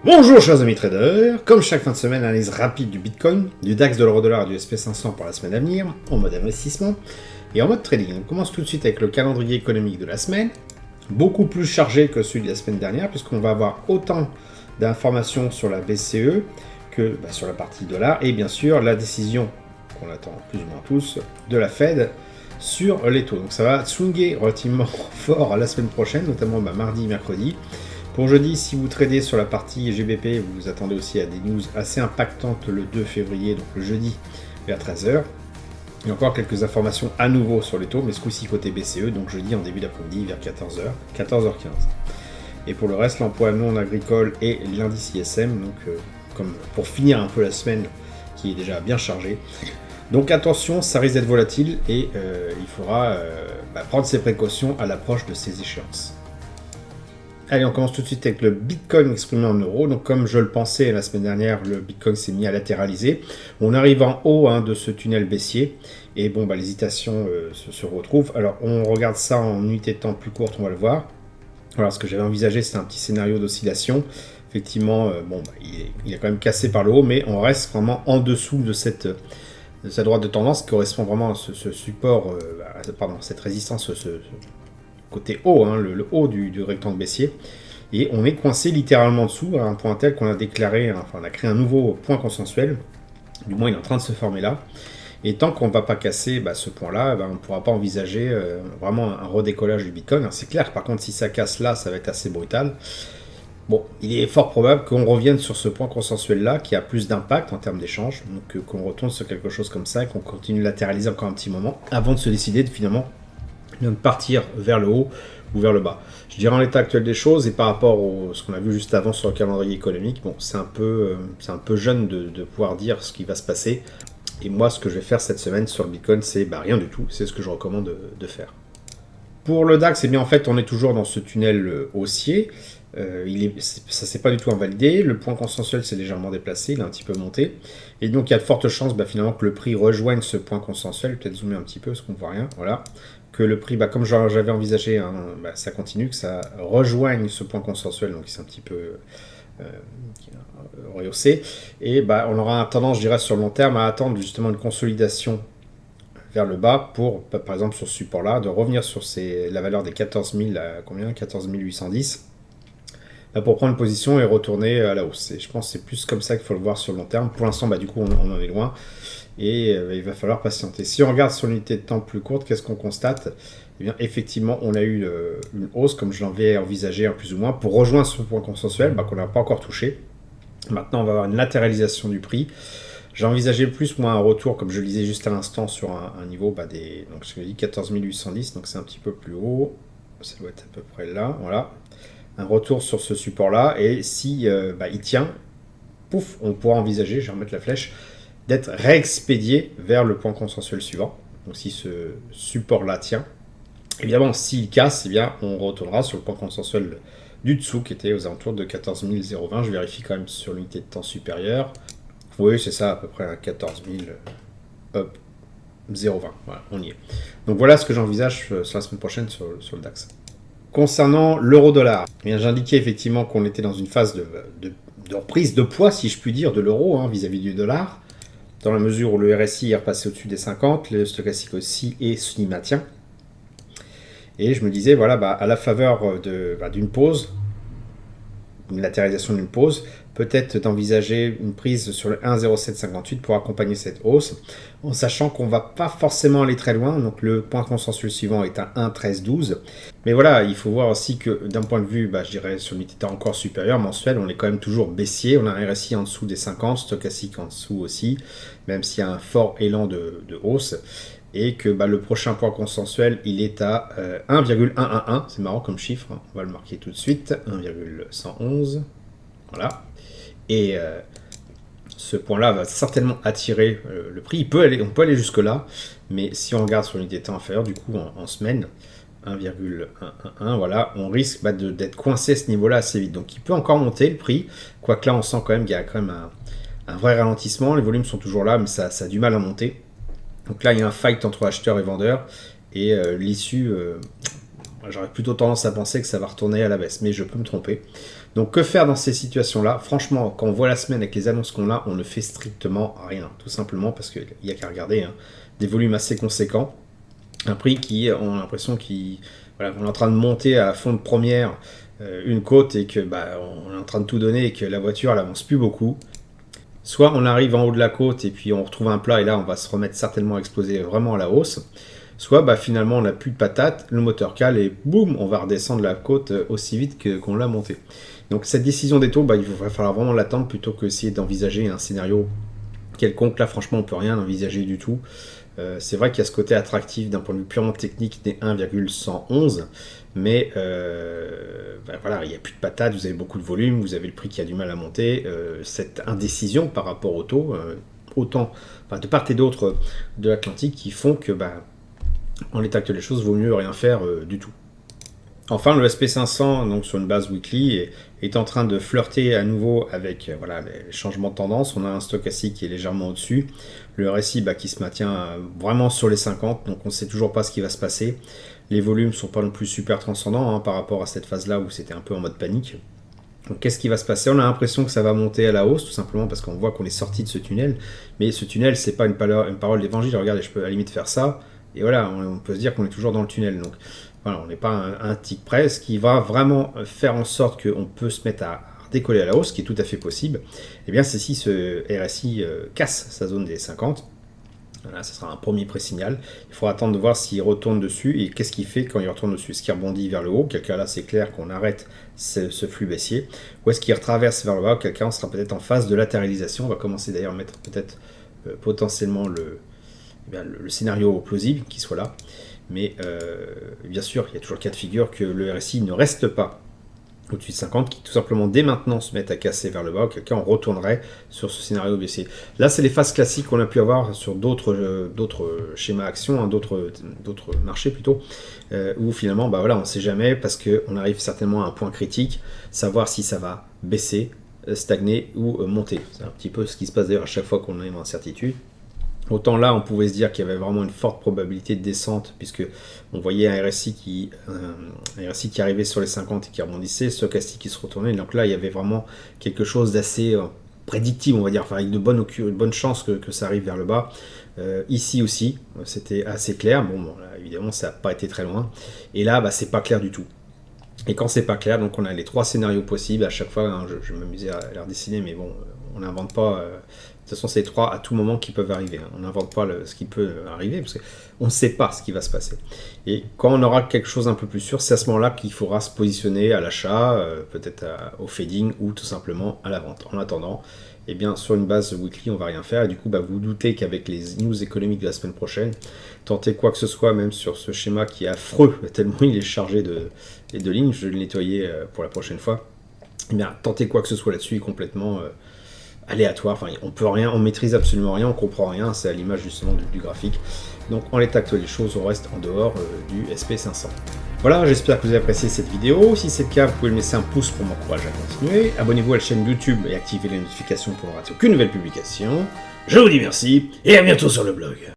Bonjour chers amis traders, comme chaque fin de semaine, analyse rapide du Bitcoin, du DAX, de l'euro-dollar et du SP500 pour la semaine à venir, en mode investissement et en mode trading. On commence tout de suite avec le calendrier économique de la semaine, beaucoup plus chargé que celui de la semaine dernière, puisqu'on va avoir autant d'informations sur la BCE que sur la partie dollar, et bien sûr la décision qu'on attend plus ou moins tous de la Fed sur les taux. Donc ça va swinguer relativement fort la semaine prochaine, notamment mardi et mercredi. Pour jeudi, si vous tradez sur la partie GBP, vous vous attendez aussi à des news assez impactantes le 2 février, donc le jeudi vers 13h. Il y a encore quelques informations à nouveau sur les taux, mais ce coup-ci côté BCE, donc jeudi en début d'après-midi vers 14h, 14h15. Et pour le reste, l'emploi non agricole et l'indice ISM, donc comme pour finir un peu la semaine qui est déjà bien chargée. Donc attention, ça risque d'être volatile et il faudra prendre ses précautions à l'approche de ces échéances. Allez, on commence tout de suite avec le Bitcoin exprimé en euros. Donc comme je le pensais la semaine dernière, le Bitcoin s'est mis à latéraliser. On arrive en haut de ce tunnel baissier. Et bon, l'hésitation se retrouve. Alors on regarde ça en unité de temps plus courte, on va le voir. Alors ce que j'avais envisagé, c'est un petit scénario d'oscillation. Effectivement, il est quand même cassé par le haut, mais on reste vraiment en dessous de sa droite de tendance qui correspond vraiment à ce support, cette résistance, côté haut, le haut du rectangle baissier, et on est coincé littéralement dessous à un point tel qu'on a déclaré, on a créé un nouveau point consensuel, du moins il est en train de se former là, et tant qu'on ne va pas casser ce point-là, on ne pourra pas envisager vraiment un redécollage du Bitcoin. Alors, c'est clair, par contre, si ça casse là, ça va être assez brutal. Bon, il est fort probable qu'on revienne sur ce point consensuel-là, qui a plus d'impact en termes d'échange, donc qu'on retourne sur quelque chose comme ça, et qu'on continue de latéraliser encore un petit moment, avant de se décider de finalement de partir vers le haut ou vers le bas. Je dirais en l'état actuel des choses et par rapport à ce qu'on a vu juste avant sur le calendrier économique, bon, c'est un peu jeune de pouvoir dire ce qui va se passer. Et moi, ce que je vais faire cette semaine sur le Bitcoin, c'est rien du tout. C'est ce que je recommande de faire. Pour le DAX, en fait, on est toujours dans ce tunnel haussier. Ça ne s'est pas du tout invalidé. Le point consensuel s'est légèrement déplacé, il a un petit peu monté. Et donc, il y a de fortes chances finalement que le prix rejoigne ce point consensuel. Peut-être zoomer un petit peu parce qu'on ne voit rien. Voilà. Que le prix, comme j'avais envisagé, ça continue, que ça rejoigne ce point consensuel, donc c'est un petit peu rehaussé, et on aura tendance, je dirais, sur le long terme, à attendre justement une consolidation vers le bas pour, par exemple, sur ce support-là, de revenir sur la valeur des 14 810, pour prendre une position et retourner à la hausse. Et je pense que c'est plus comme ça qu'il faut le voir sur le long terme. Pour l'instant, du coup, on en est loin. Et il va falloir patienter. Si on regarde sur l'unité de temps plus courte, qu'est-ce qu'on constate ? Effectivement, on a eu une hausse, comme je l'avais envisagé plus ou moins, pour rejoindre ce point consensuel qu'on n'a pas encore touché. Maintenant, on va avoir une latéralisation du prix. J'ai envisagé plus, un retour, comme je le disais juste à l'instant, sur un niveau donc je l'ai dit 14 810, donc c'est un petit peu plus haut. Ça doit être à peu près là, voilà. Un retour sur ce support-là, et si il tient, pouf, on pourra envisager, je vais remettre la flèche, d'être réexpédié vers le point consensuel suivant. Donc si ce support-là tient, évidemment s'il casse, on retournera sur le point consensuel du dessous qui était aux alentours de 14 020. Je vérifie quand même sur l'unité de temps supérieure. Oui, c'est ça, à peu près 14 020. Voilà, on y est. Donc voilà ce que j'envisage sur la semaine prochaine sur le DAX. Concernant l'euro-dollar, j'indiquais effectivement qu'on était dans une phase de reprise de poids, si je puis dire, de l'euro vis-à-vis du dollar, dans la mesure où le RSI est repassé au-dessus des 50, le stochastique aussi, et s'y maintient. Et je me disais, à la faveur d'une pause, une latéralisation d'une pause, peut-être d'envisager une prise sur le 1,0758 pour accompagner cette hausse, en sachant qu'on ne va pas forcément aller très loin. Donc le point consensuel suivant est à 1,1312. Mais voilà, il faut voir aussi que d'un point de vue, je dirais, sur l'unité encore supérieure, mensuel, on est quand même toujours baissier. On a un RSI en dessous des 50, stochastique en dessous aussi, même s'il y a un fort élan de hausse. Et que le prochain point consensuel, il est à 1,111. C'est marrant comme chiffre, on va le marquer tout de suite. 1,111. Voilà. Et ce point-là va certainement attirer le prix. On peut aller jusque-là, mais si on regarde sur l'unité de temps inférieure, du coup, en semaine, 1,111, voilà, on risque d'être coincé à ce niveau-là assez vite. Donc il peut encore monter le prix, quoique là, on sent quand même qu'il y a quand même un vrai ralentissement. Les volumes sont toujours là, mais ça a du mal à monter. Donc là, il y a un fight entre acheteurs et vendeurs, et l'issue j'aurais plutôt tendance à penser que ça va retourner à la baisse, mais je peux me tromper. Donc que faire dans ces situations-là? Franchement, quand on voit la semaine avec les annonces qu'on a, on ne fait strictement rien. Tout simplement parce qu'il n'y a qu'à regarder, hein, des volumes assez conséquents, un prix qui, on a l'impression qu'on voilà, est en train de monter à fond de première une côte et que on est en train de tout donner et que la voiture elle avance plus beaucoup. Soit on arrive en haut de la côte et puis on retrouve un plat et là on va se remettre certainement à exploser vraiment à la hausse. Soit finalement on n'a plus de patates, le moteur cale et boum, on va redescendre la côte aussi vite qu'on l'a montée. Donc cette décision des taux, il va falloir vraiment l'attendre plutôt que essayer d'envisager un scénario quelconque. Là franchement on peut rien envisager du tout. C'est vrai qu'il y a ce côté attractif d'un point de vue purement technique des 1,111, mais voilà, il n'y a plus de patates, vous avez beaucoup de volume, vous avez le prix qui a du mal à monter, cette indécision par rapport au taux, autant de part et d'autre de l'Atlantique, qui font que en l'état actuel des choses, il vaut mieux rien faire du tout. Enfin, le SP500, donc sur une base weekly, est en train de flirter à nouveau avec les changements de tendance. On a un stochastique qui est légèrement au-dessus. Le RSI qui se maintient vraiment sur les 50, donc on ne sait toujours pas ce qui va se passer. Les volumes ne sont pas non plus super transcendants par rapport à cette phase-là où c'était un peu en mode panique. Donc qu'est-ce qui va se passer? On a l'impression que ça va monter à la hausse, tout simplement parce qu'on voit qu'on est sorti de ce tunnel. Mais ce tunnel, c'est pas une parole d'évangile. Regardez, je peux à la limite faire ça. Et voilà, on peut se dire qu'on est toujours dans le tunnel. Donc voilà, on n'est pas un tic près. Ce qui va vraiment faire en sorte qu'on peut se mettre à décoller à la hausse, ce qui est tout à fait possible, eh bien c'est si ce RSI casse sa zone des 50. Voilà, ce sera un premier pré-signal. Il faudra attendre de voir s'il retourne dessus et qu'est-ce qu'il fait quand il retourne dessus. Est-ce qu'il rebondit vers le haut? Quel cas là, c'est clair qu'on arrête ce flux baissier. Ou est-ce qu'il retraverse vers le bas? Quel cas on sera peut-être en phase de latéralisation. On va commencer d'ailleurs à mettre peut-être potentiellement le scénario plausible qui soit là. Mais bien sûr, il y a toujours le cas de figure que le RSI ne reste pas au-dessus de 50, qui tout simplement dès maintenant se mettent à casser vers le bas, auquel cas on retournerait sur ce scénario baissier. Là, c'est les phases classiques qu'on a pu avoir sur d'autres schémas actions, d'autres marchés plutôt, où finalement, on ne sait jamais, parce qu'on arrive certainement à un point critique, savoir si ça va baisser, stagner ou monter. C'est un petit peu ce qui se passe d'ailleurs à chaque fois qu'on a une incertitude. Autant là, on pouvait se dire qu'il y avait vraiment une forte probabilité de descente, puisque on voyait un RSI qui arrivait sur les 50 et qui rebondissait, stochastique qui se retournait. Donc là, il y avait vraiment quelque chose d'assez prédictible, on va dire, enfin, avec de bonnes chances que ça arrive vers le bas. Ici aussi, c'était assez clair. Bon, là, évidemment, ça n'a pas été très loin. Et là, c'est pas clair du tout. Et quand c'est pas clair, donc on a les 3 scénarios possibles. À chaque fois, hein, je m'amusais à les redessiner, mais bon, on n'invente pas. De toute façon, c'est les 3 à tout moment qui peuvent arriver. Hein. On n'invente pas ce qui peut arriver, parce qu'on ne sait pas ce qui va se passer. Et quand on aura quelque chose un peu plus sûr, c'est à ce moment-là qu'il faudra se positionner à l'achat, peut-être au fading, ou tout simplement à la vente. En attendant, eh bien, sur une base weekly, on ne va rien faire. Et du coup, vous vous doutez qu'avec les news économiques de la semaine prochaine, tenter quoi que ce soit, même sur ce schéma qui est affreux, tellement il est chargé de lignes, je vais le nettoyer pour la prochaine fois, eh bien, tenter quoi que ce soit là-dessus est complètement aléatoire. Enfin, on peut rien, on maîtrise absolument rien, on comprend rien, c'est à l'image justement du graphique. Donc en l'état actuel des choses, on reste en dehors du SP500. Voilà, j'espère que vous avez apprécié cette vidéo. Si c'est le cas, vous pouvez me laisser un pouce pour m'encourager à continuer. Abonnez-vous à la chaîne YouTube et activez les notifications pour ne rater aucune nouvelle publication. Je vous dis merci et à bientôt sur le blog.